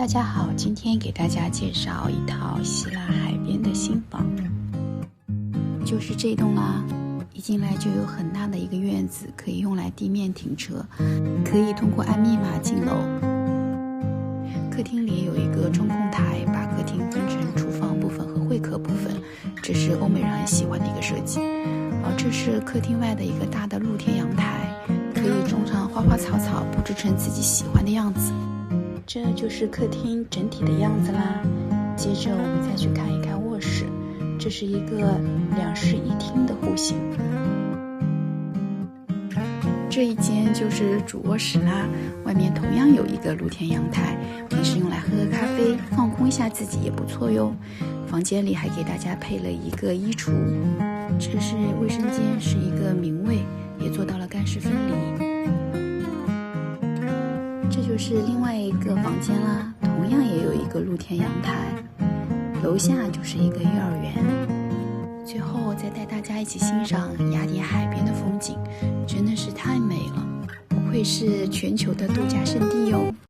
大家好，今天给大家介绍一套希腊海边的新房，就是这栋啦。一进来就有很大的一个院子，可以用来地面停车，可以通过按密码进楼。客厅里有一个中控台，把客厅分成厨房部分和会客部分，这是欧美人很喜欢的一个设计。这是客厅外的一个大的露天阳台，可以种上花花草草，布置成自己喜欢的样子。这就是客厅整体的样子啦。接着我们再去看一看卧室，这是一个2室1厅的户型。这一间就是主卧室啦，外面同样有一个露天阳台，平时用来喝喝咖啡，放空一下自己也不错哟。房间里还给大家配了一个衣橱，这是卫生间，是一个明卫，也做到了干湿分离。这就是另外一个房间啦，同样也有一个露天阳台，楼下就是一个幼儿园。最后再带大家一起欣赏雅典海边的风景，真的是太美了，不愧是全球的度假胜地哟。